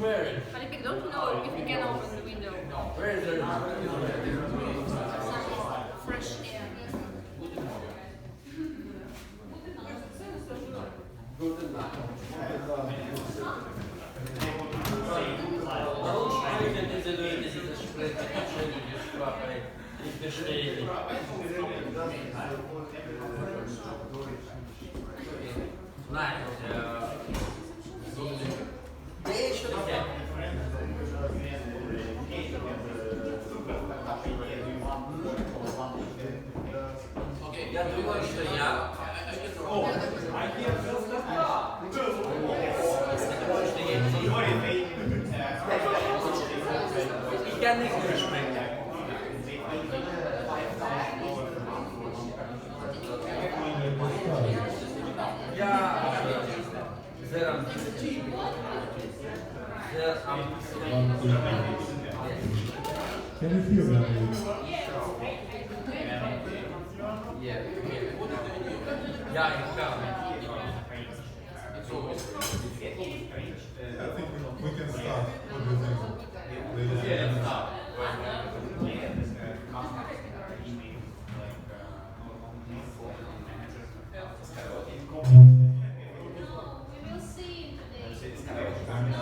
But if you don't know if you can open the window, some fresh air. Я думаю, что я... Я не слышу. Can you feel that? Yeah, I think we can start. What do you think? Ladies and gentlemen? We will see today.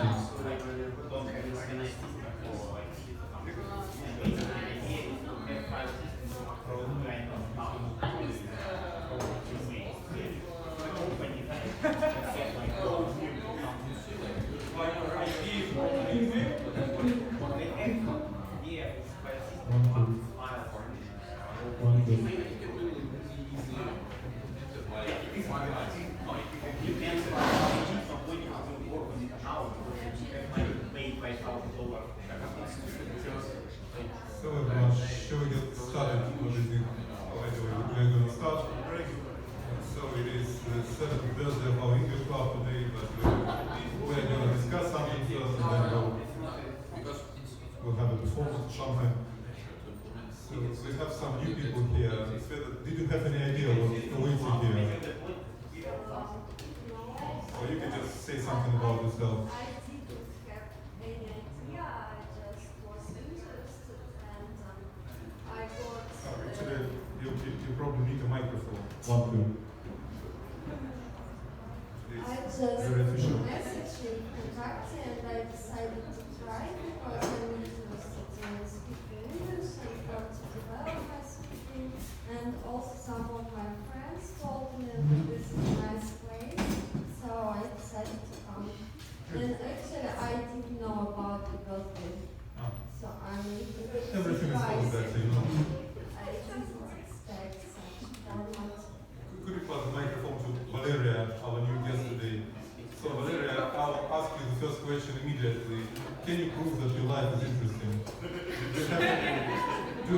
So everyone, shall we get started? What do you think? By the way, we're going to start. So it is the 7th birthday of our English club today, but we're going to discuss something first and then we'll have a performance or something. So we have some new people here. Sveta, did you have any idea what's awaiting here? Or you can just say something about yourself. I didn't have any idea, I just was interested and I got... Actually, you probably need a microphone. One, two. I It's just very official. messaged in Kontakte and I decided to try because I'm interested in speaking English and want to develop my speaking, and also some of my friends told me that this is a nice place, so I decided to come. And actually I didn't know about the birthday, Ah. so I'm a little bit Everything is surprised. called that, so you know. I didn't expect such format. Could you pass the microphone to Valeria, our new guest today? So Valeria, I'll ask you the first question immediately. Can you prove that your life is interesting? Do you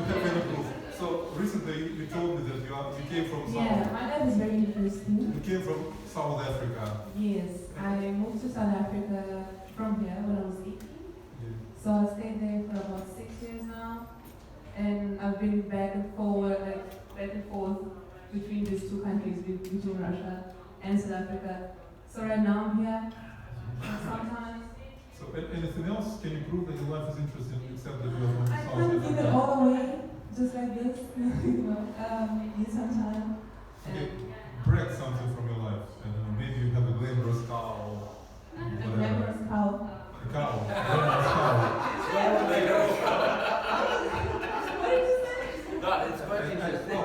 have any proof? So recently you told me that you came from Yeah, my life is very interesting. You came from South Africa. Yes, I moved to South Africa from here when I was 18. So I stayed there for about 6 years now. And I've been back and forth between these two countries, between Russia and South Africa. So right now I'm here. And sometimes So anything else? Can you prove that your life is interesting except that you are from I South can't give it Africa? all away, just like this. Need some time. Okay, brag something from your life. I don't know, maybe you have a glamorous car or A whatever. glamorous cow. A cow. Glamorous cow. What did you say? No, it's quite interesting. I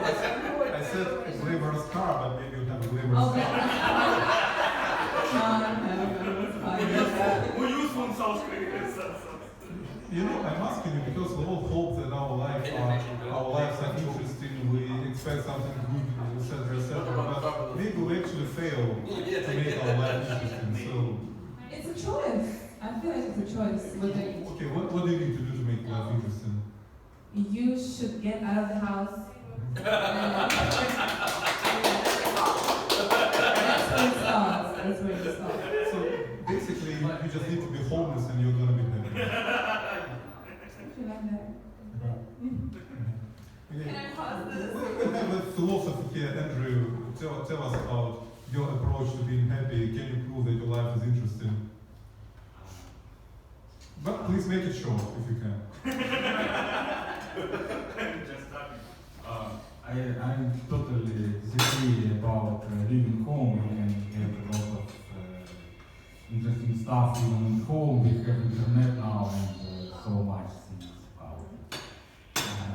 said a glamorous car, but maybe you have a glamorous Okay. car. It's We use one South Korea. You know, I'm asking you because we all hope that our lives are interesting, we expect something good, etc., etc. But maybe we actually fail to make our life interesting. So, It's a choice. I feel like it's a choice. okay, what do you need to do to make life interesting? You should get out of the house. That's where it starts. That's where it starts. So basically, you just need to be homeless and you're gonna be happy. You like that? Okay. Can I pause this? We have a philosopher here, Andrew. Tell us about your approach to being happy. Can you prove that your life is interesting? But please make it short if you can. I totally disagree about living home. You can get a lot of interesting stuff even at home. We have internet now and so much things about it.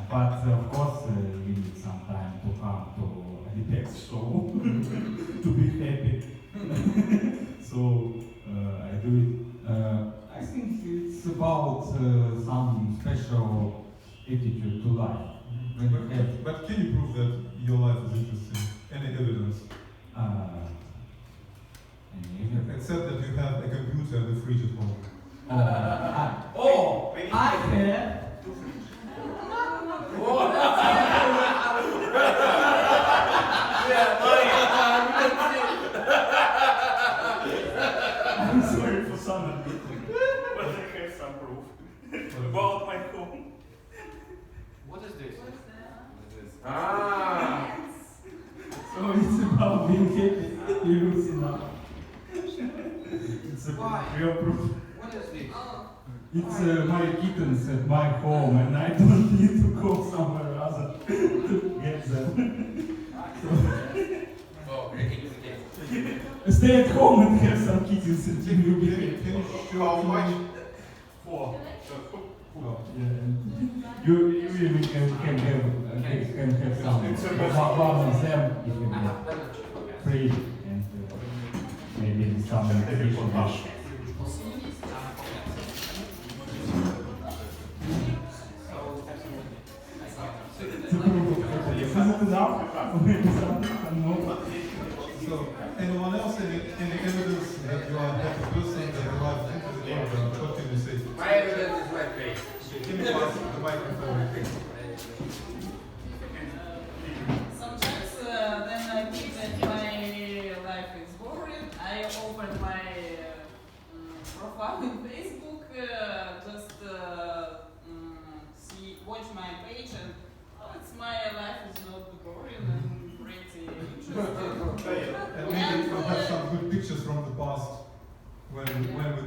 But of course, we need some time to come to the next show to be happy. So I do it. I think it's about some special attitude to life. When you have But can you prove that your life is interesting? Any evidence? Except that you have a computer and a fridge at home. Oh! I have. I'm sorry for some. But I have some proof about my home. What is this? What's that? Ah! So it's about being happy. You lose enough. It's a Why? real proof. What is this? Oh, It's my kittens at my home, and I don't need to go somewhere other to get them. Oh, okay. Stay at home and have some kittens until you be happy. Can you show me? 4. Oh, yeah, and you really can have some. One of them if you get free and maybe some additional. Is it enough? Maybe some more. So, anyone else, any evidence that you are a happy person, that your life is interesting? What can you say? My evidence is my face. Can you pass the microphone? Sometimes when I think that my life is boring, I open my profile in Facebook, just watch my page, and my life is not boring and pretty interesting. And maybe you have some good pictures from the past when we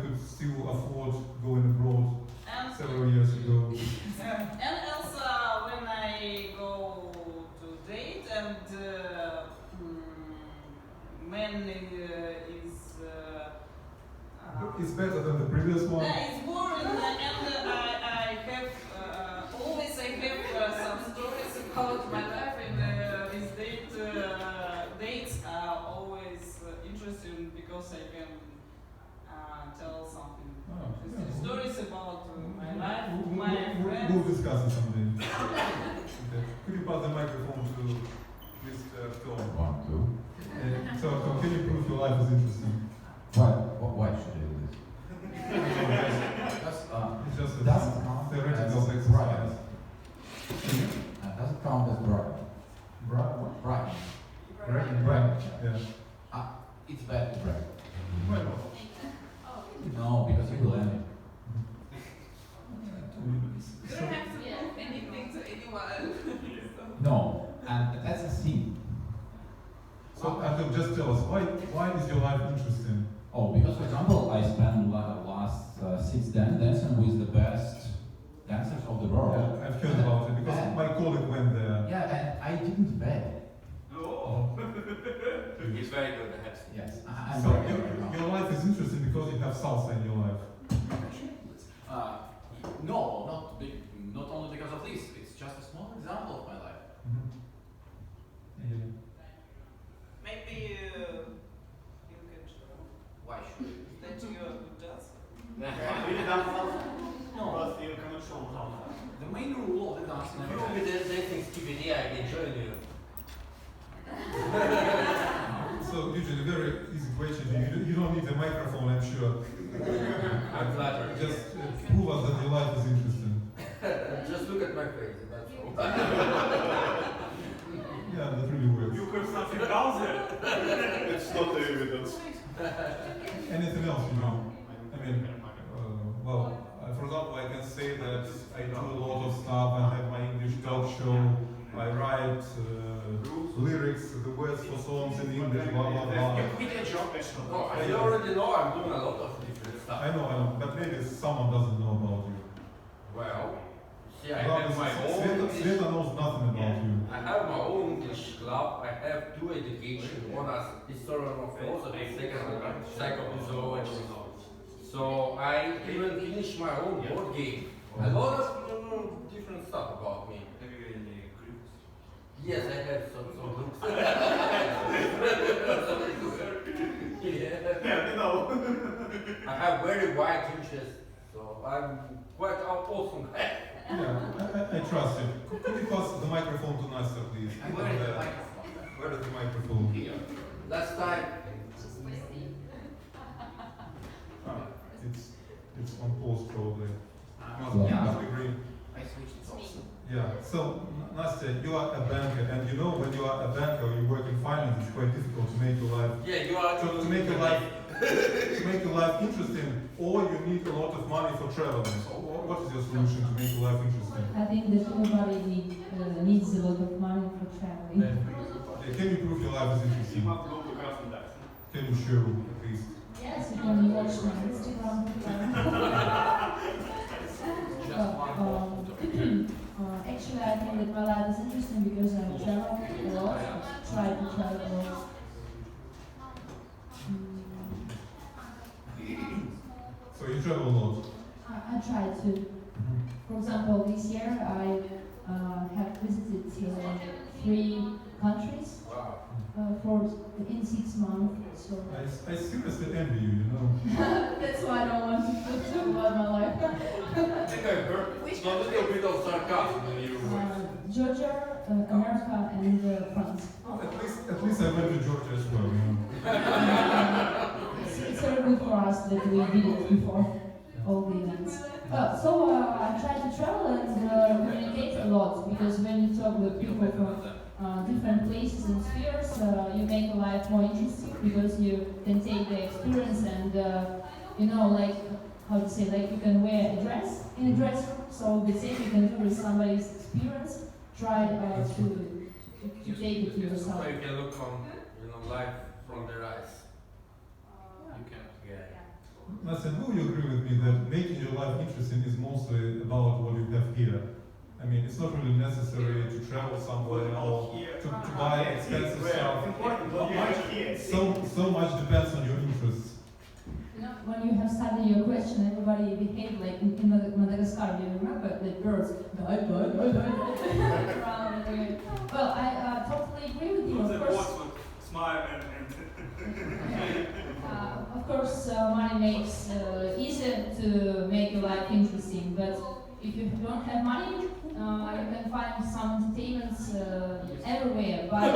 could still afford going abroad And several years ago. And also when I go to date and man is It's better than the previous one. it's boring and I have always I have some stories about my life and these dates are always interesting because I can tell something. Oh, yeah. Stories about my life, We'll my friends. we'll discuss it someday. Okay. Could you pass the microphone to Mr. Tom? 1, 2. So, Tom, can you prove your life is interesting? Why should I do this? Because It's just a doesn't count theoretical as exercise. bragging. Doesn't count as bragging. What? Bragging. Right. Yeah. It's bad to brag. Why not? No, because you will end it. You don't have to prove anything to anyone. No, and that's a sin. So, Adam, just tell us, why is your life interesting? Oh, because for example, I spent last 6 dancing with the best dancers of the world. Yeah, I've heard about it because my colleague went there. Yeah, and I didn't beg. Oh. He's very good at it. Yes, I'm So, very good. your life is interesting because you have salsa in your life. No, not big, not only because of this. It's just a small example of my life. Yeah. Maybe you can show Why should I? that you are good dancer. But you cannot show how. The main rule of the dancing If you will be dancing skibidi, I can join you. So, usually, very easy question. You don't need a microphone, I'm sure. I'm flattered. Just prove us that your life is interesting. Just look at my face, that's all. Yeah, that really works. You have something down there. It's not the evidence. Anything else you know? I mean, for example, I can say that I do a lot of stuff. I have my English talk show. I write lyrics, the words for songs in English, blah blah blah. Oh, I already know I'm doing a lot of different stuff. I know, but maybe someone doesn't know about you. Well, see, I Well, have my own Sveta English. knows nothing about you. I have my own English club. I have 2 education. One as historian of philosophy, second psychopathology. So I even finished my own board game. A lot of different stuff about me. Have you got any groups? Yes, I have some groups. Yeah, you know. I have very wide interests, so I'm quite awesome guy. Yeah, I trust you. Could you pass the microphone to Nastya, please? Where is the microphone? Where is the microphone? Here. Last time. It's on post probably. Must be green. I switched it also. Yeah. So Nastya, you are a banker, and you know when you are a banker, you work in finance. It's quite difficult to make your life Yeah, you are. to make your life interesting, or you need a lot of money for traveling. So what is your solution to make your life interesting? I think that everybody needs a lot of money for traveling. Can you prove your life is interesting? You have to go to Krasnodar. Can you show at least? Yes, you can watch my Instagram. Actually, I think that my life is interesting because I travel a lot, try to travel a lot. So you travel a lot. I try to. For example, this year I have visited 3 countries in 6 months. So I seriously envy you, you know. that's why I don't want to talk about my life. I think I heard a little bit of sarcasm in your voice. Georgia, America, and France. At least I went to Georgia as well, you know. It's very good for us that we did it before all the events. So I try to travel and communicate a lot, because when you talk with people from different places and spheres, you make life more interesting, because you can take the experience and you know, like how to say, like you can wear a dress in a dress room. So the same you can do with somebody's experience. Try to take it to yourself. So you can look on, life from their eyes. You can. Yeah. Nastya, will you agree with me that making your life interesting is mostly about what you have here? I mean, it's not really necessary to travel somewhere or to buy expensive stuff. So much depends on your interests. You know, when you have studied your question, everybody behaved like in Madagascar. Do you remember the birds? Well, I totally agree with you. Of course, Smile and of course, money makes easier to make your life interesting. But if you don't have money, you can find some entertainments everywhere. But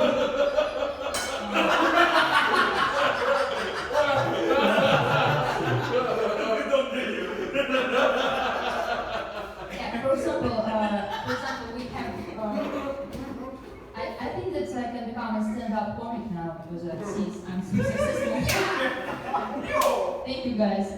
yeah, for example, we have. I think that I can become a stand-up comic now because I'm so successful. Thank you, guys.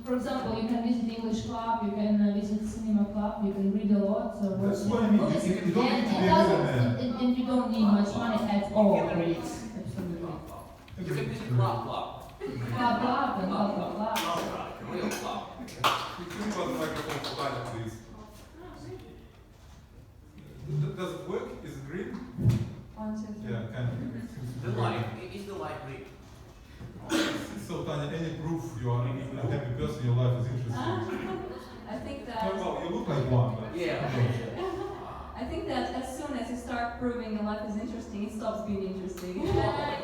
For example, you can visit English club, you can visit cinema club, you can read a lot. That's what I mean. You don't need to be a millionaire. And you don't need much money at all for it. Absolutely. You can visit club. Club and club. Real club. Can you pass the microphone to Tanya, please? Does it work? Is it green? 1, 2, 3. Yeah, kind of. The light. Is the light green? So Tanya, any proof you are a happy person, your life is interesting? I think that. Well, you look like one, but Yeah. I think that as soon as you start proving your life is interesting, it stops being interesting. Yeah,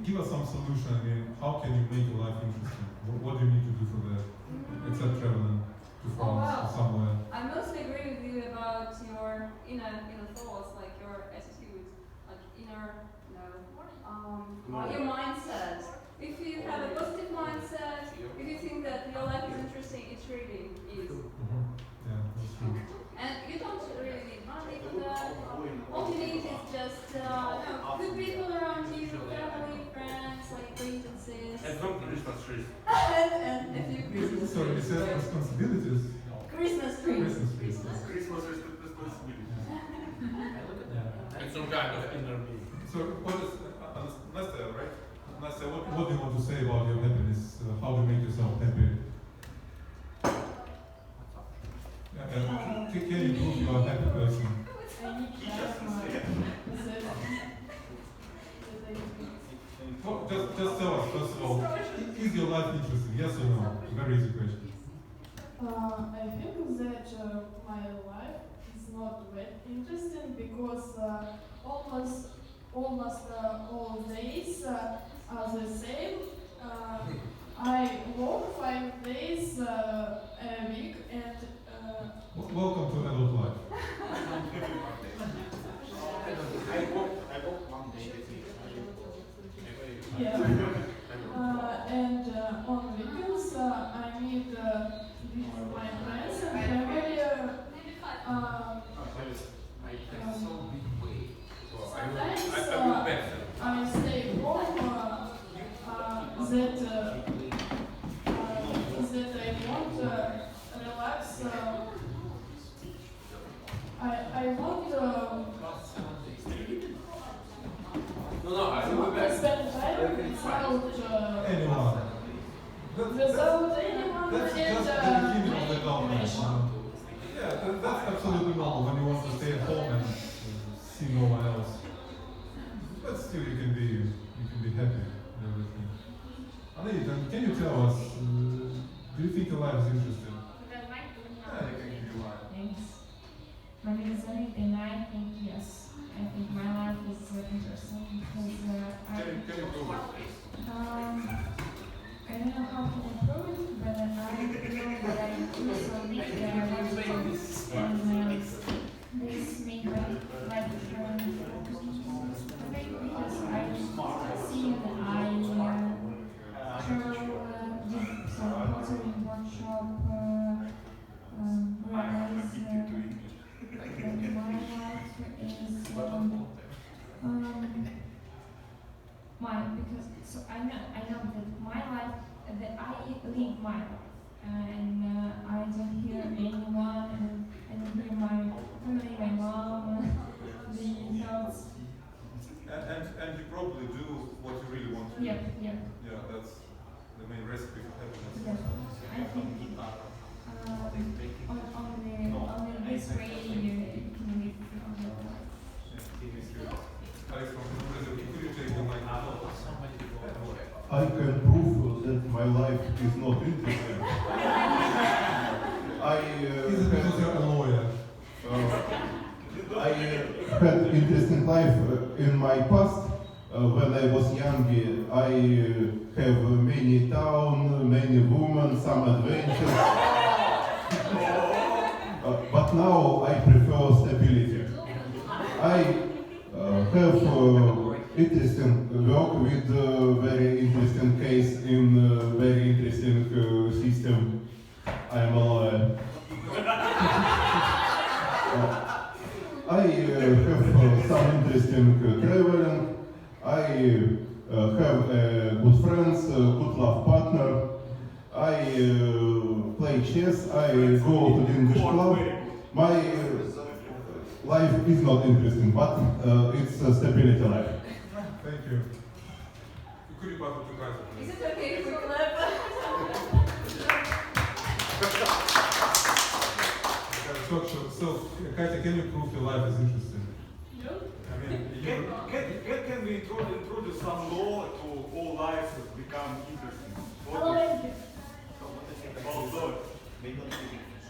give us some solution. I mean, how can you make your life interesting? What do you need to do for that? Except traveling to France or somewhere. I mostly agree with you about your inner thoughts, like your attitude, like your mindset. If you have a positive mindset, if you think that your life is interesting, it really is. Yeah, that's true. And you don't really need money for that. All you need is just good people around you, family, friends, like acquaintances. And some Christmas trees. and a few Christmas Sorry, you trees. said responsibilities. Christmas trees. Christmas responsibility. And some kind of inner being. So what is Nastya, right? Nastya, what do you want to say about your happiness? How to make yourself happy? Can you prove you are a happy person? I need to ask my Well, just tell us, first of all, is your life interesting? Yes or no? Very easy question. I think that my life is not that interesting because almost all days are the same. I work 5 days a week and Welcome to adult life. yeah. And on weekends I meet with my friends and family. Sometimes I stay home that I want relax. I want I will be back. spend time without Anyone? without anyone That's and just the beginning of the information. government. Yeah, that's absolutely normal when you want to stay at home and see no one else. But still, you can be happy and everything. Anita, can you tell us? Do you think your life is interesting? Yeah, you can give your life. Thanks. My name is Anita and I think yes. I think my life is interesting because Can you prove it? I don't know how to improve it, but I feel that I do something that I want to do. And this made my life because I see that I did some pottery workshop, whereas my life is mine because so I know that my life that I live my life and I don't hear anyone and I don't hear my family, my mom, the thoughts. And you probably do what you really want to do. Yeah. Yeah, that's the main recipe for happiness. Yeah. I think only this way you can live your life. Alex, from Brazil, could you take the mic? I can prove that my life is not interesting. Is it because you're a lawyer? I had interesting life in my past. When I was young, I have many town, many women, some adventures. But now I prefer stability. I have interesting work with very interesting case in very interesting system. I am a lawyer. I have some interesting traveling. I have good friends, good love partner. I play chess. I go to the English club. My life is not interesting, but it's a stability life. Thank you. Could you pass it to Kaiser, please? Is it okay if we clap? So, Katya, can you prove your life is interesting? No. I mean, Can we introduce some law to all lives that become interesting? Hello, Andrew. About law.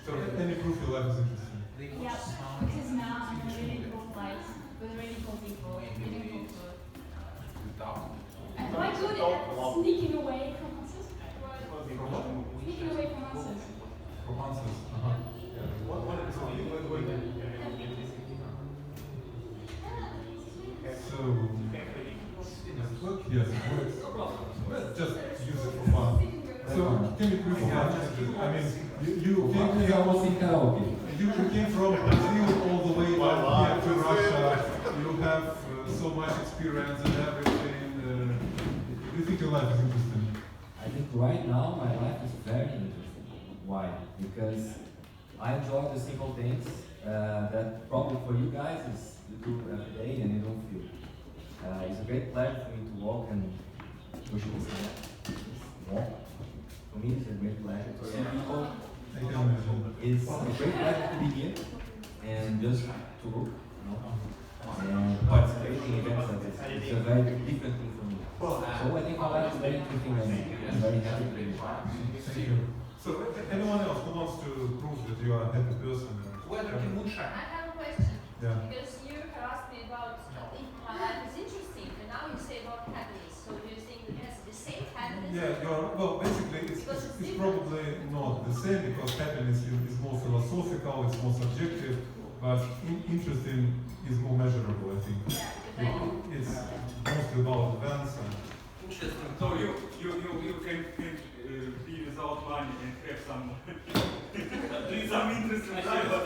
so can you prove your life is interesting? Yeah, because now I'm in a really cool place with really cool people, really cool food. Am I good at sneaking away from answers? Sneaking away from answers. Romances. So, yes, it works. Let's just use it for fun. So, can you prove your life is interesting? I mean, you came from Brazil all the way down here to Russia. You have so much experience and everything. Do you think your life is interesting? I think right now my life is very interesting. Why? Because I enjoy the simple things that probably for you guys is you do every day and you don't feel. It's a great pleasure for me to walk and It's a great pleasure to be here and just to look, and participating in events like this. It's a very different thing for me. So I think my life is very interesting and I'm very happy to be here. Thank you. So, anyone else who wants to prove that you are a happy person? I have a question. Yeah. Because you have asked me about if my life is interesting, and now you say about happiness. So do you think it has the same happiness? Yeah, well, basically, it's probably not the same because happiness is more philosophical, it's more subjective, but interesting is more measurable, I think. It's mostly about events and. Interesting. So you can be without money and have some do some interesting life, but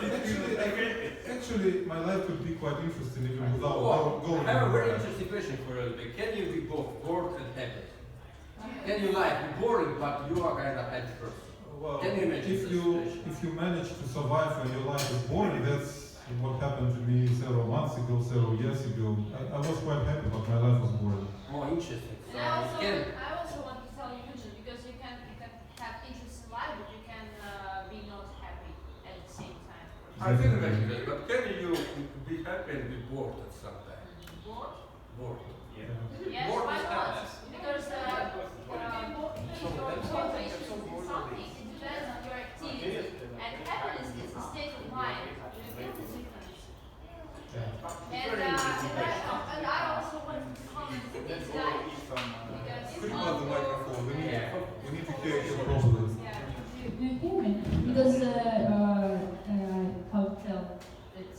Actually, my life would be quite interesting even without going. I have a very interesting question for you. Can you be both bored and happy? Can you like be boring but you are kind of happy person? Well, can you imagine if you manage to survive when your life is boring, that's what happened to me several months ago, several years ago. I was quite happy, but my life was boring. Oh, interesting. So I also want to tell you, Eugene, because you can have interest in life, but you can be not happy at the same time. I can imagine that, but can you be happy and be bored at some time? Bored? Bored. Yes, Bored why is not? happiness. Because if you're interested in something, it depends on your activity. And happiness is a state of mind. You feel the difference. And I also want to comment on this guy. Could you pass the microphone? We need to hear you properly. Do you hear me? Because how to tell that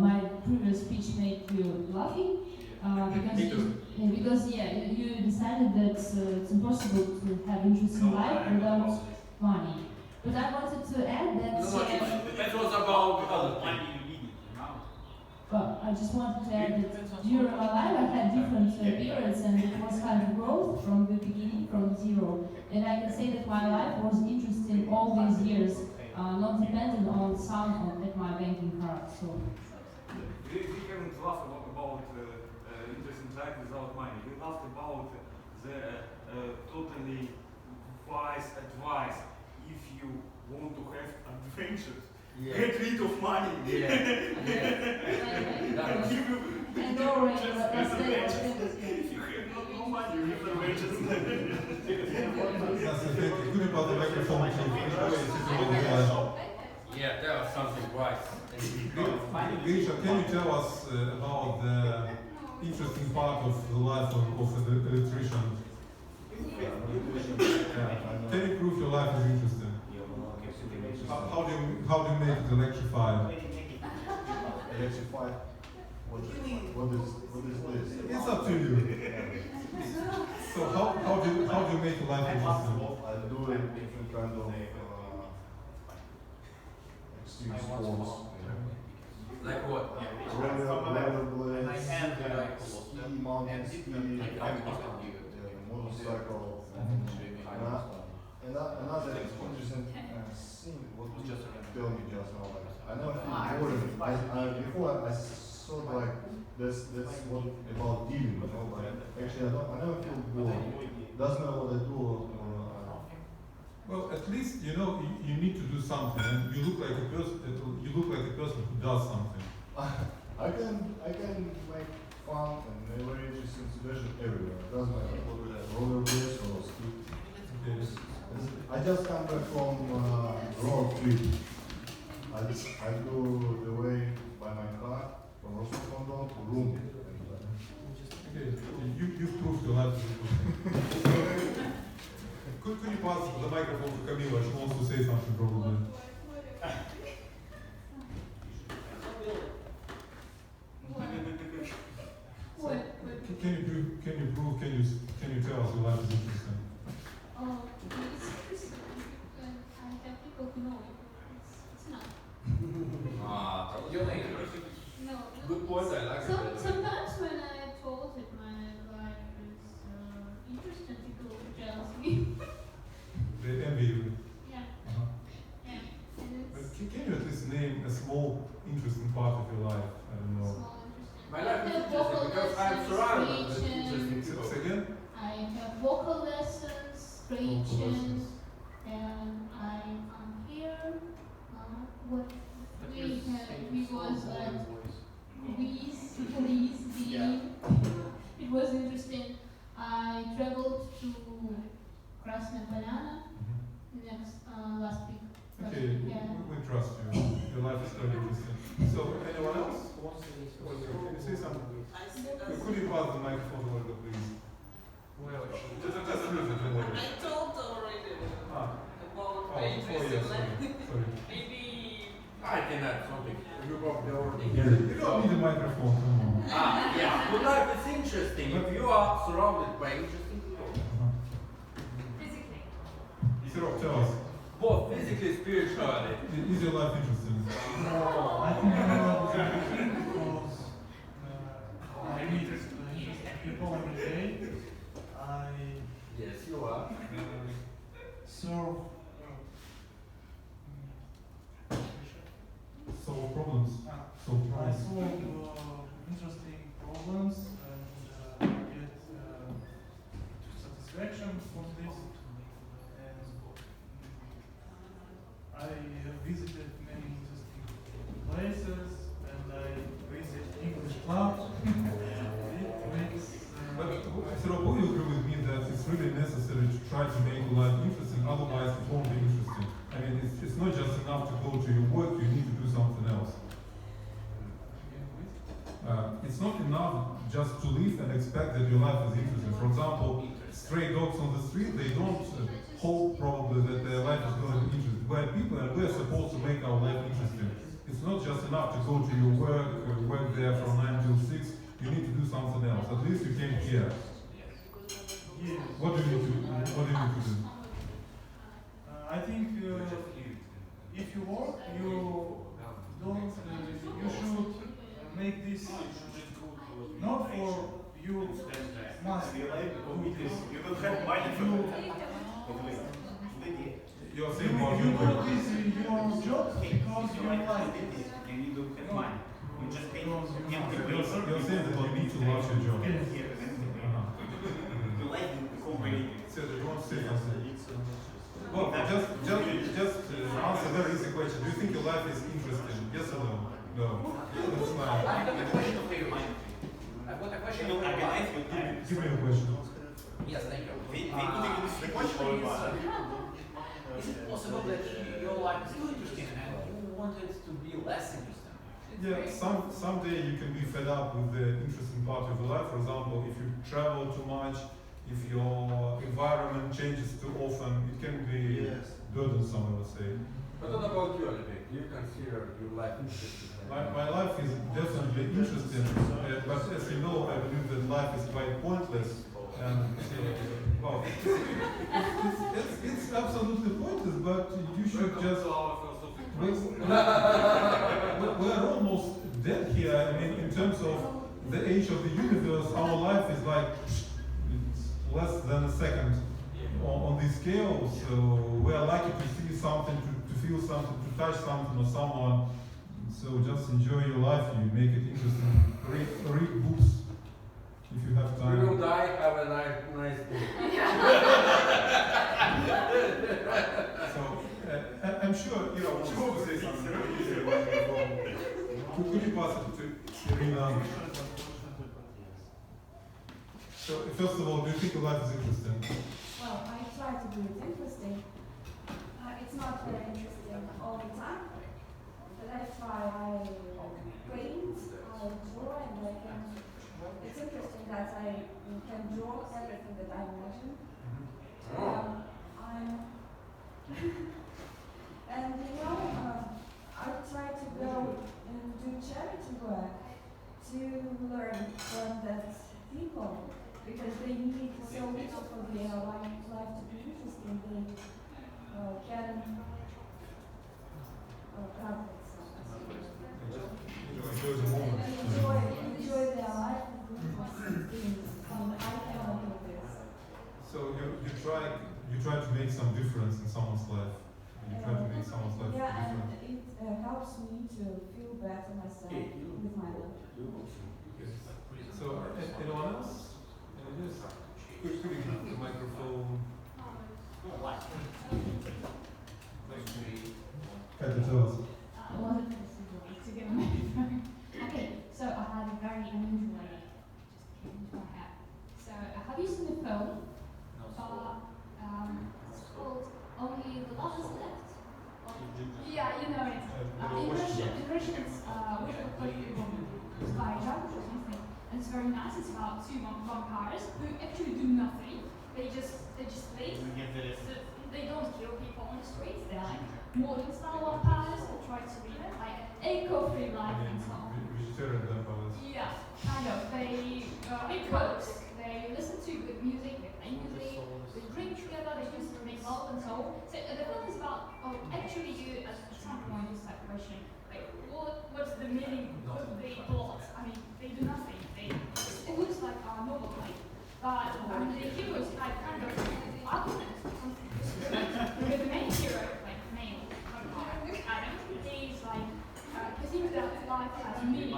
my previous speech made you laughing. Because you decided that it's impossible to have interest in life without money. But I wanted to add that. That was about other things. But I just wanted to add that during my life I had different periods and it was kind of growth from the beginning, from zero. And I can say that my life was interesting all these years, not dependent on some at my banking card. So. We haven't laughed about interesting life without money. We laughed about the totally wise advice if you want to have adventures. Get rid of money. And no If you have no money, you have adventures. Could you pass the microphone to Yeah, tell us something wise. Grisha, can you tell us about the interesting part of the life of an electrician? Can you prove your life is interesting? How do you make it electrified? Electrified? What is this? It's up to you. So how do you make your life interesting? I do different kind of extreme sports. Like what? Rollerblades, ski, mountain ski, motorcycle, and another interesting thing what you just tell me just now. Like, I never feel bored. Before I thought like that's what about dealing, you know. But actually I never feel bored. Doesn't matter what I do. Well, at least you know you need to do something, and you look like a person. You look like a person who does something. I can make fun and very interesting situations everywhere. It doesn't matter whether rollerblades or ski. I just come back from road trip. I go the way by my car from Rostov to Rum. Okay, you've proved your life. Could you pass the microphone to Camila? She wants to say something probably. Can you tell us your life is interesting? Oh, it's interesting. I have people who know it. It's not. No. Good point, I like it. Sometimes when I told that my life is interesting, people jealous me. They envy you. Yeah. Yeah. But can you at least name a small, interesting part of your life? I don't know. My life is interesting because I'm surrounded with interesting people. Say again? I have vocal lessons, preaching, and I'm here. Krasnaya Polyana. Next, last week. Okay, Yeah. we trust you. Your life is very interesting. So, anyone else? Can you say something? Could you pass the microphone a little, please? Just use it a little. I told already about Oh, my interest yes, in life. sorry. Maybe I can add something. You probably already hear You it. don't need a microphone, come on. Yeah. Good life is interesting if you are surrounded by interesting people. Physically. Sirop, tell us. Both physically, spiritually. Is your life interesting? I think my life is interesting because I meet interesting people every day. I Yes, you are. serve Solve problems. Solve I problems. solve interesting problems and get satisfaction from this. And I visited many interesting places and I visit English club. It makes But Sirop, will you agree with me that it's really necessary to try to make your life interesting, otherwise it won't be interesting? I mean, it's not just enough to go to your work, you need to do something else. It's not enough just to live and expect that your life is interesting. For example, stray dogs on the street, they don't hope probably that their life is going to be interesting. We're people and we're supposed to make our life interesting. It's not just enough to go to your work, work there from 9 till 6. You need to do something else. At least you came here. Yes. What do you need to do? What do you need to do? I think if you work, you don't. You should make this not for you must do this. You don't have money for You're saying You about do your work. this in your job because you like it. and you don't have money. You just pay Because you empty like waste. You're saying that you need to love your job. Yes. You like the company. So they won't say something. Well, just answer a very easy question. Do you think your life is interesting? Yes or no? No. That's fine. I've got a question for you. I've got a question for you. Give me a question. Yes, thank you. The The question is it possible that your life is too interesting and you want it to be less interesting? Yeah, someday you can be fed up with the interesting part of your life. For example, if you travel too much, if your environment changes too often, it can be burdensome, I would say. But what about you, Olivia? Do you consider your life interesting? My life is definitely interesting, but as you know, I believe that life is quite pointless. And well, it's absolutely pointless, but you should just. We're almost dead here. I mean, in terms of the age of the universe, our life is like less than a second on this scale. So we're lucky to see something, to feel something, to touch something or someone. So just enjoy your life. You make it interesting. Read books if you have time. You will die. Have a nice day. So I'm sure you know. She wants to say something. Could you pass it to Irina? So first of all, do you think your life is interesting? Well, I try to do it interesting. It's not very interesting all the time, but I try. I paint, I draw, and I can. It's interesting that I can draw everything that I imagine. And you know, I try to go and do charity work to learn from that people. Because they need so little for their life to be interesting, they can Enjoy the moment. enjoy their life with interesting things. And I cannot do this. So you try to make some difference in someone's life. You try to make someone's life Yeah, and different. it helps me to feel better myself with my life. So anyone else? Yes. Could you give the microphone? Katja, tell us. Okay, so I had a very unusual idea. Just came into my head. So have you seen the phone? nice. It's about two vampires who actually do nothing. They just live. They don't kill people on the streets. They're like modern style vampires who try to live like eco-free life and so on. Vegetarian vampires. Yeah, kind of. They cook. They listen to good music. They play music. They drink together. They just make love and so on. So the film is about. Oh, actually, you at some point you start questioning like what's the meaning of the plot? I mean, they do nothing. It looks like a normal life, but I mean, the heroes are kind of arguments. Because the main hero, like male Adam, he's like he thinks that life has meaning.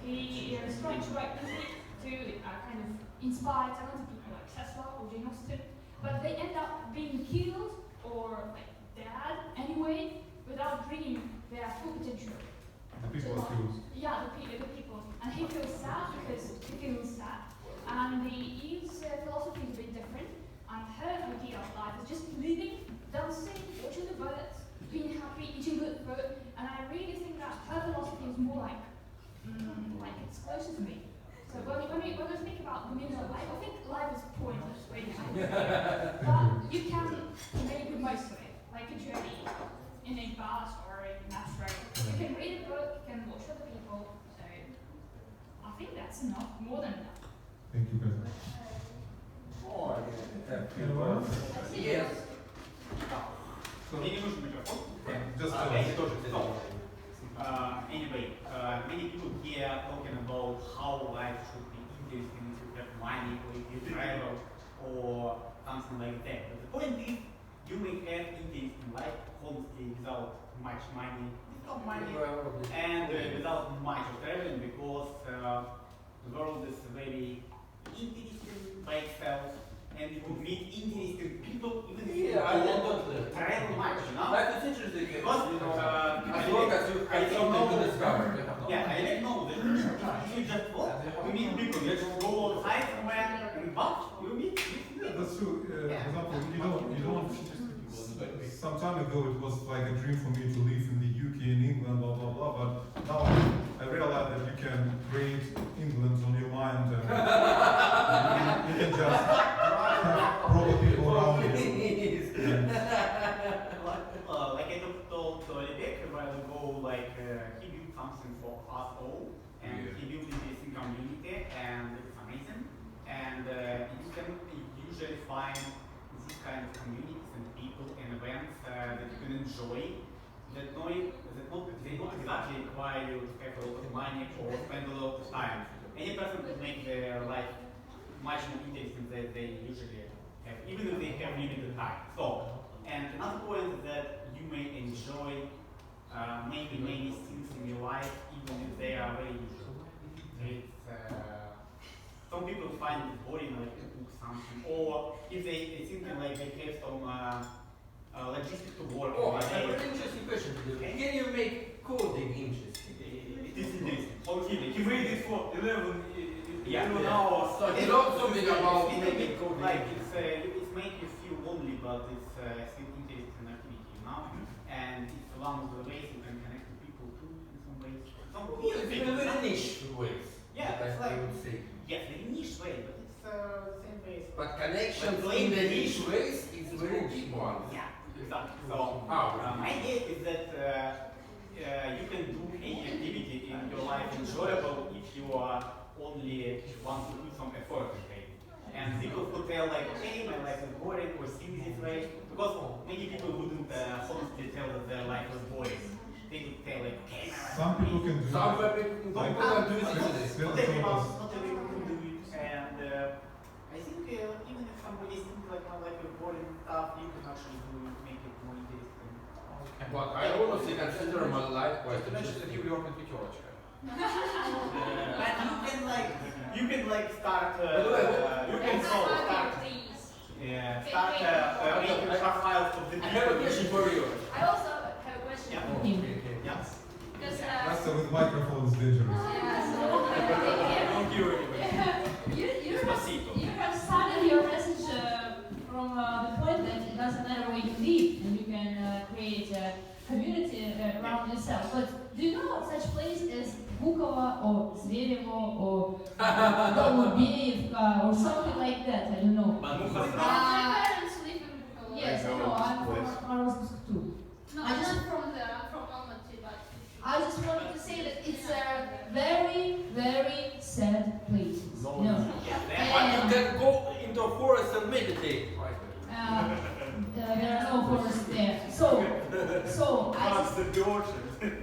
He is trying to write music to kind of inspire talented people like Tesla or Jane Austen, but they end up being killed or like dead anyway without bringing their full potential. The people are killed. Yeah, the people. And he feels sad because he feels sad. And Eve's philosophy is a bit different. And her idea of life is just living, dancing, watching the birds, being happy, eating good food. And I really think that her philosophy is more like it's closer to me. So when we think about the meaning of life, I think life is pointless, really. But you can make the most of it, like a journey in a bus or in an abstract. You can read a book, you can watch other people. So I think that's enough, more than enough. Thank you, Peter. Anyone else? Yes. Мне не нужен микрофон. Just Я тоже. Anyway, many people here talking about how life should be interesting, if you have money, or if you travel, or something like that. But the point is, you may have interesting life, honestly, without much money, and without much of traveling, because the world is very interesting by itself, and you will meet interesting people even if you don't travel much, you know? Life is interesting Because, as long as you have something to discover. Yeah, I didn't know that if you just walk, you meet people, you just go outside somewhere and walk, you meet people. Yeah, that's true. For example, you don't. Some time ago, it was like a dream for me to live in the UK and England, blah blah blah. But now I realize that you can create England on your mind, and you can just have proper people around you. Like I told Rebecca a while ago, like he built something for us all, and he built this community, and it's amazing. And you can usually find this kind of communities and people and events that you can enjoy. They don't exactly require you to have a lot of money or spend a lot of time. Any person could make their life much more interesting than they usually have, even if they have limited time. So, and another point is that you may enjoy maybe many things in your life, even if they are very usual. Some people find it boring, like to cook something, or if they think like they have some logistics to work. Oh, I have an interesting question to you. Can you make coding interesting? It is interesting. Okay, he made it for 11 hours. So it's not something about making coding. Like it's make you feel lonely, but it's still interesting activity, you know? And it's one of the ways you can connect to people too, in some ways. It's in a very niche ways. Yeah, it's I like, would say. yes, very niche way, but it's the same way. But connections in the niche ways is very deep one. Yeah, exactly. So my idea is that you can do any activity in your life enjoyable if you are only want to put some effort in it. And people could tell like, okay, my life is boring or seems this way, because many people wouldn't honestly tell that their life was boring. They would tell like, okay, my life Some people can do it. Some people can do it. Not everyone can do it. And I think even if somebody thinks like my life is boring stuff, you can actually make it more interesting. But I honestly consider my life quite interesting. You can start. By the way, you can start making short files of the. I have a question for you. I also have a question for him. Yes. Because Master with microphone is dangerous. Thank you. You have started your message from the point that it doesn't matter where you live and you can create a community around yourself. But do you know such place as Bukovo or Zverevo or Domodeivka or something like that. I don't know. My parents live in Bukovo. Yes, I know. I'm from Arostovsk too. No, I I'm just not from there. I'm from Almaty, but. I just wanted to say that it's a very, very sad place. No. But you can go into a forest and meditate. There are no forests there. So I just. the orchard. Sorry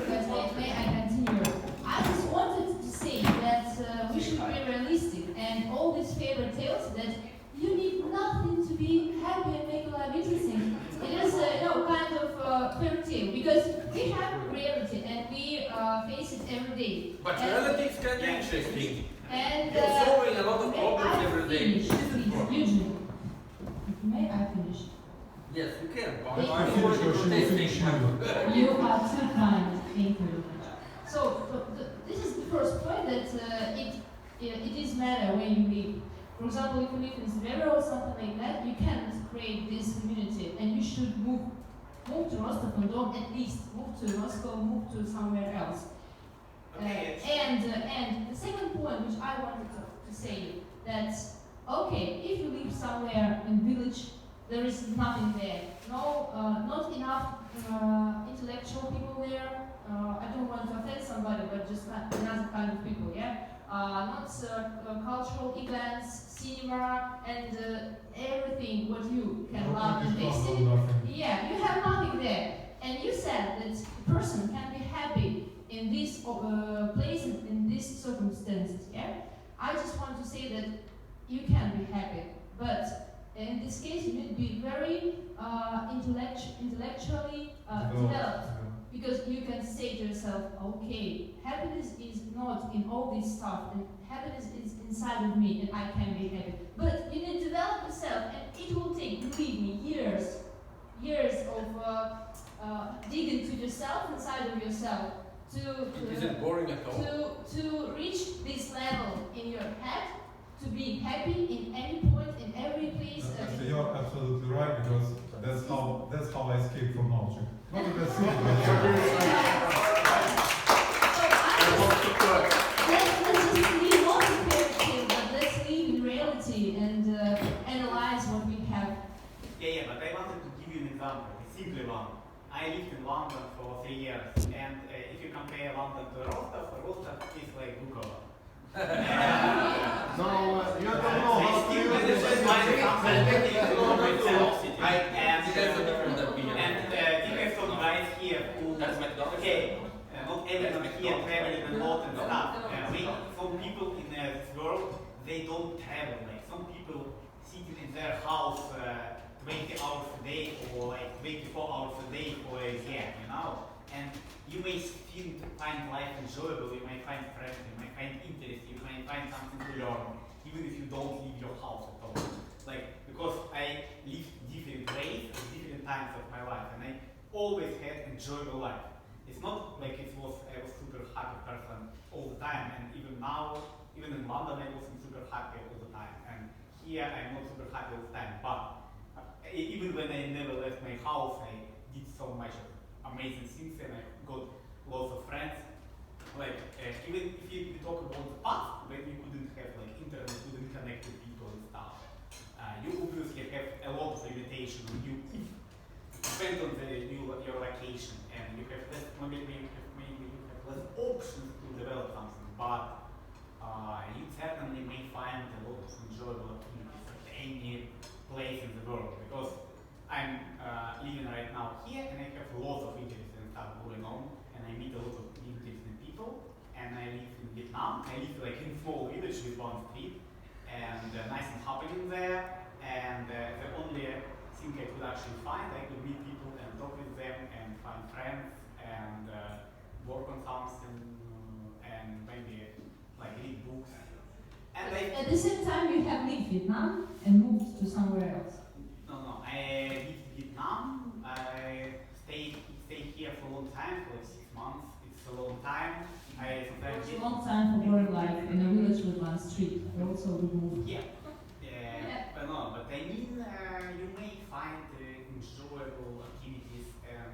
guys, may I continue? I just wanted to say that we should be realistic and all these fairy tales that you need nothing to be happy and make life interesting. It is kind of fairy tale because we have reality and we face it every day. But relatives can be interesting. And You're solving a lot of problems every day. Eugene, may I finish? Yes, you can. But Thank I'm you. already protesting. You are too kind. Thank you very much. So this is the first point that it is matter where you live. For example, if you live in Zverev or something like that, you can create this community, and you should move to Rostov-on-Don at least. Move to Moscow, move to somewhere else. And the second point, which I wanted to say, that okay, if you live somewhere in village, there is nothing there. No, not enough intellectual people there. I don't want to offend somebody, but just another kind of people, yeah? Not cultural events, cinema, and everything what you can love and taste. Yeah, you have nothing there. And you said that a person can be happy in this place, in these circumstances, yeah? I just want to say that you can be happy, but in this case you need to be very intellectually developed, because you can say to yourself, okay, happiness is not in all this stuff, and happiness is inside of me, and I can be happy. But you need to develop yourself, and it will take, believe me, years of digging to yourself, inside of yourself, Is it boring at all? to reach this level in your head, to be happy in any point, in every place. Actually, you're absolutely right, because that's how I escape from object. Not that that's Let's just leave on the fairy tale, but let's live in reality and analyze what we have. Yeah, but I wanted to give you an example, a simple one. I lived in London for 3 years, and if you compare London to Rostov is like Bukovo. No, you don't know how to use And this. different from guys here who, okay, not everyone here traveling a lot and stuff. Some people in this world, they don't travel. Like some people sitting in their house 20 hours a day or like 24 hours a day for a year, you know? And you may find life enjoyable, you might find friends, you might find interest, you might find something to learn, even if you don't leave your house at all. Like, because I lived different ways at different times of my life, and I always had enjoyable life. It's not like I was super happy person all the time, and even now, even in London, I wasn't super happy all the time, and here I'm not super happy all the time. But even when I never left my house, I did so much amazing things, and I got lots of friends. Like even if you talk about the past, when you couldn't have like internet, couldn't connect with people and stuff, you obviously have a lot of limitation. You depend on your location, and you have less, maybe you have less options to develop something. But you certainly may find a lot of enjoyable activities at any place in the world, because I'm living right now here, and I have lots of interesting stuff going on, and I meet a lot of interesting people. And I live in Vietnam. I live like in a small village with one street, and nice and happening there. And the only thing I could actually find, I could meet people and talk with them and find friends and work on something and maybe like read books. And At the same time, you have left Vietnam and moved to somewhere else. No, I lived in Vietnam. I stayed here for a long time, for like 6 months. It's a long time. It's a long time for your life in a village with one street. I also would move. Yeah. But I mean, you may find enjoyable activities and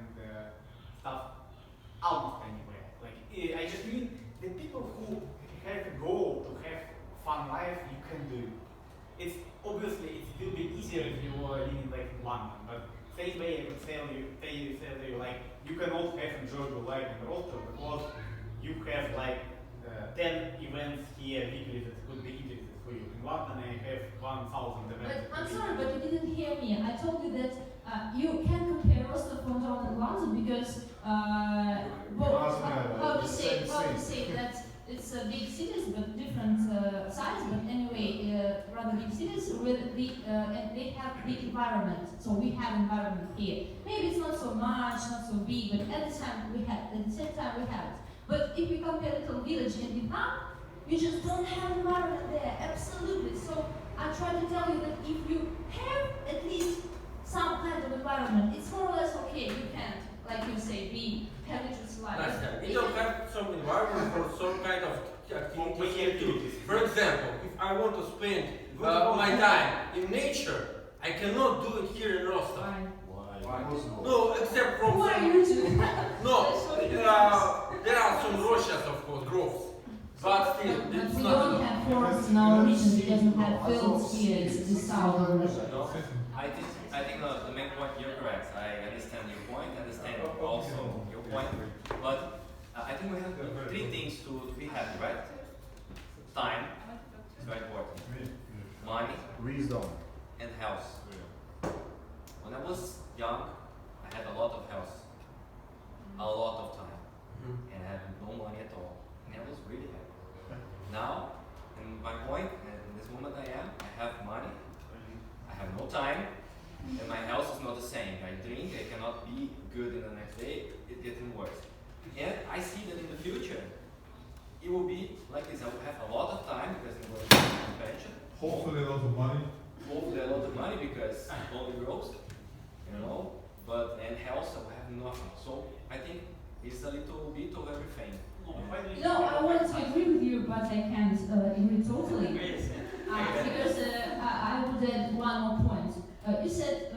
stuff almost anywhere. Like I just mean the people who have a goal to have fun life, you can do it. It's obviously it will be easier if you are living like in London, but same way I could tell you like you cannot have enjoyable life in Rostov because you have like 10 events here weekly that could be interesting for you. In London I have 1,000 events. But I'm sorry, but you didn't hear me. I told you that you can compare Rostov-on-Don and London because how to say that it's big cities but different size. But anyway, rather big cities with the and they have big environment. So we have environment here. Maybe it's not so much, not so big, but at the same time we have it. But if we compare little village in Vietnam, you just don't have environment there. Absolutely. So I try to tell you that if you have at least some kind of environment, it's more or less okay. You can, like you say, have interesting life. We don't have some environment for some kind of activity. For example, if I want to spend my time in nature, I cannot do it here in Rostov. Why? No, except from Who are you to? No, there are some roshas, of course, groves. But still, But it's we not don't have forests in our region. We doesn't have fields here. It's the south of Russia. No, I think the main point, you're correct. I understand your point, understand also your point. But I think we have three things to be happy, right? Time is very important. Money, Wisdom, and health. When I was young, I had a lot of health, a lot of time, and I had no money at all. And I was really happy. Now, in my point, and in this moment I have money, I have no time, and my health is not the same. I drink, I cannot be good in the next day, it's getting worse. And I see that in the future, it will be like this. I will have a lot of time because I'm going to pension. Hopefully a lot of money. Hopefully a lot of money because it only grows, you know, and health I will have nothing. So I think it's a little bit of everything. No, I wanted to agree with you, but I can't agree totally. Because I would add one more point. You said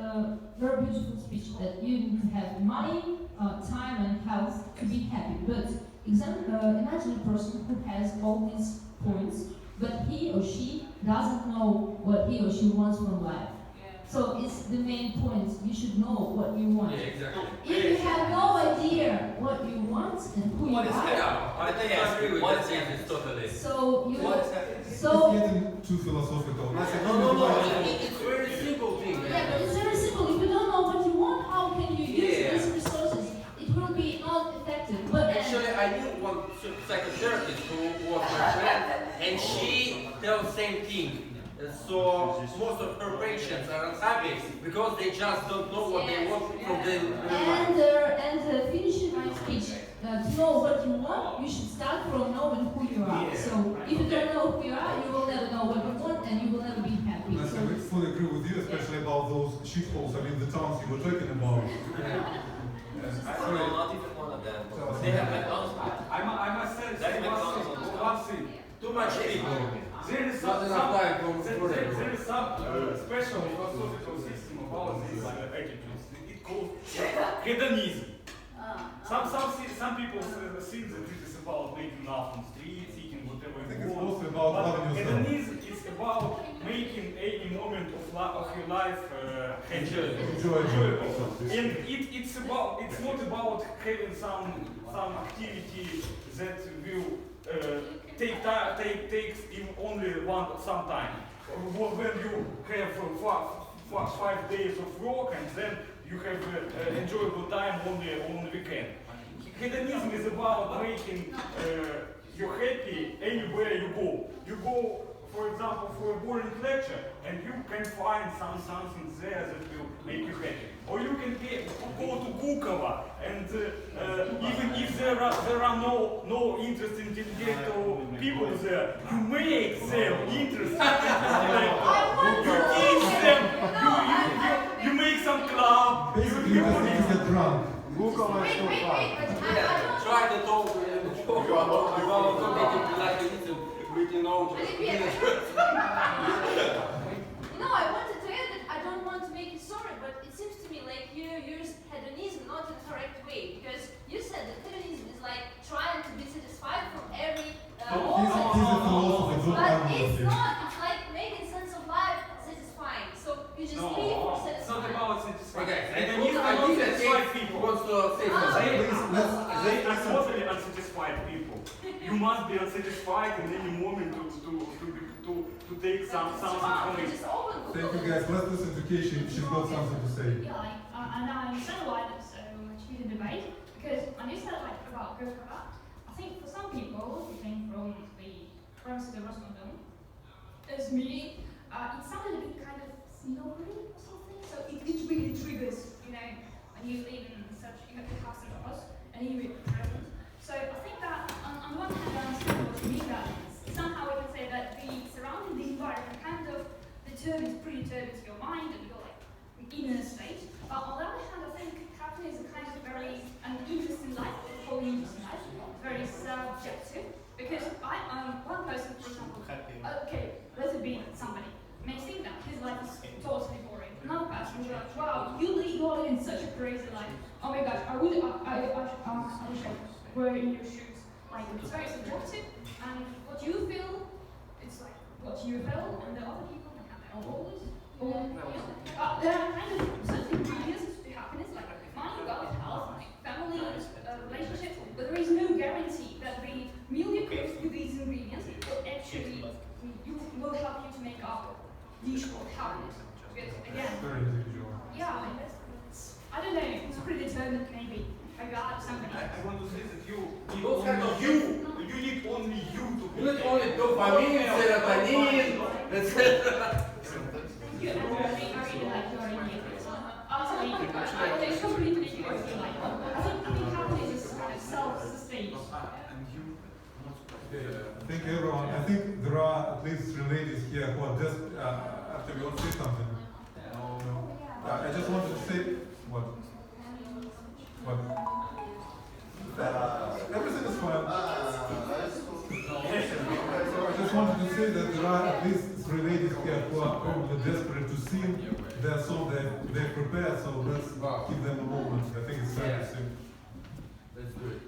very beautiful speech that you need to have money, time, and health to be happy. But imagine a person who has all these points, but he or she doesn't know what he or she wants from life. So it's the main point. You should know what you want. Yeah, exactly. If you have no idea what you want and who you are, I think I agree with that totally. so you It's getting too philosophical. It's very simple thing. Yeah, but it's very simple. If you don't know what you want, how can you use these resources? It will be not effective. But Actually, I knew one psychotherapist who was my friend, and she tells the same thing. So most of her patients are unhappy because they just don't know what they want from their life. And finishing my speech, to know what you want, you should start from knowing who you are. So if you don't know who you are, you will never know what you want, and you will never be happy. I fully agree with you, especially about those shitholes. I mean, the towns you were talking about. No, not even one of them. They have McDonald's. I must say That's McDonald's on the one thing. Too much people. There is some special philosophical system about these attitudes. It called hedonism. Some people think that it is about making love on streets, eating whatever you want. also about loving yourself. Hedonism is about making any moment of your life enjoyable. And it's not about having some activity that will takes only some time. When you have 5 days of work and then you have enjoyable time only on the weekend. Hedonism is about making you happy anywhere you go. You go, for example, for a boring lecture and you can find something there that will make you happy. Or you can go to Gukova and even if there are no interesting intellectual people there, you make them interesting. You teach them, you make some club. You get drunk. Gukova is so fun. Try to talk about cognitive relativism with No, I wanted to add that I don't want to make it sorry, but it seems to me like you use hedonism not in the correct way, because you said that hedonism is like trying to be satisfied from every moment. not. It's like making sense of life satisfying. So you just live for No, it's not satisfying. about satisfaction. Okay, And and then you I cannot think that satisfy Kate people. wants to say They, something. they are totally unsatisfied people. You must be unsatisfied in any moment to take something from it. Thank you guys. Let's listen to Kate. She's got something to say. Yeah, like, and I understand why there's so much heated debate, because when you said like about Gurkha, I think for some people who came from the premises of Rosmodom, as me, it sounded a bit kind of snobbery or something, so it really triggers, you know, when you live in such, you have such a house, and you're present. So I think that on one hand I understand what you mean, that somehow we can say that the surrounding, the environment kind of predetermines your mind and your like inner state. But on the other hand, I think happiness is a kind of very an interesting life, a whole interesting life, very subjective. Because one person, for example, okay, let it be somebody, may think that his life is totally boring. Another person will be like, wow, you're living such a crazy life. Oh my gosh, I wish I were in your shoes. Like, it's very subjective, and what you feel, it's like what you feel, and the other people can have their own goals. There are kind of certain ingredients to happiness, like money, good health, family, relationships, but there is no guarantee that the meal you cook with these ingredients will actually will help you to make up dish called happiness. Because again, Very individual. yeah, I don't know, it's predetermined maybe. I got somebody. I want to say that you need Those kind of you need only you to be. You need only dopamine, serotonin, etc. Thank you, and I really like your idea. Actually, I completely agree with you. Like, I think happiness is kind of self-sustained. Thank you, everyone. I think there are at least 3 ladies here who are just after we want to say something. I just wanted to say what? Everything is fine. So I just wanted to say that there are at least 3 ladies here who are probably desperate to sing their song that they prepared. So let's give them a moment. I think it's fair to sing. Let's do it.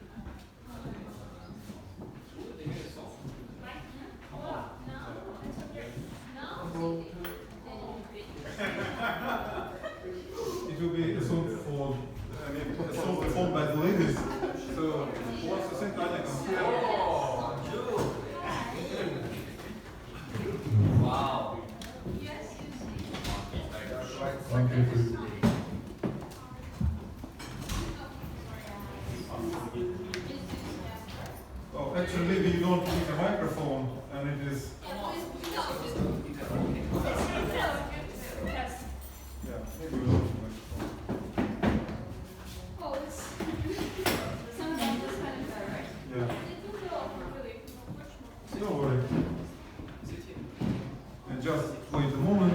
It will be a song for, a song performed by the ladies. So, who wants to sing? Tanya, come here. Wow. Thank you. Oh, actually, maybe you don't need a microphone, and it is. Yeah, maybe we don't need a microphone. Oh, it's sometimes it's kind of direct. Yeah. Don't worry. And just wait a moment.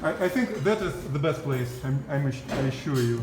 I think that is the best place, I assure you.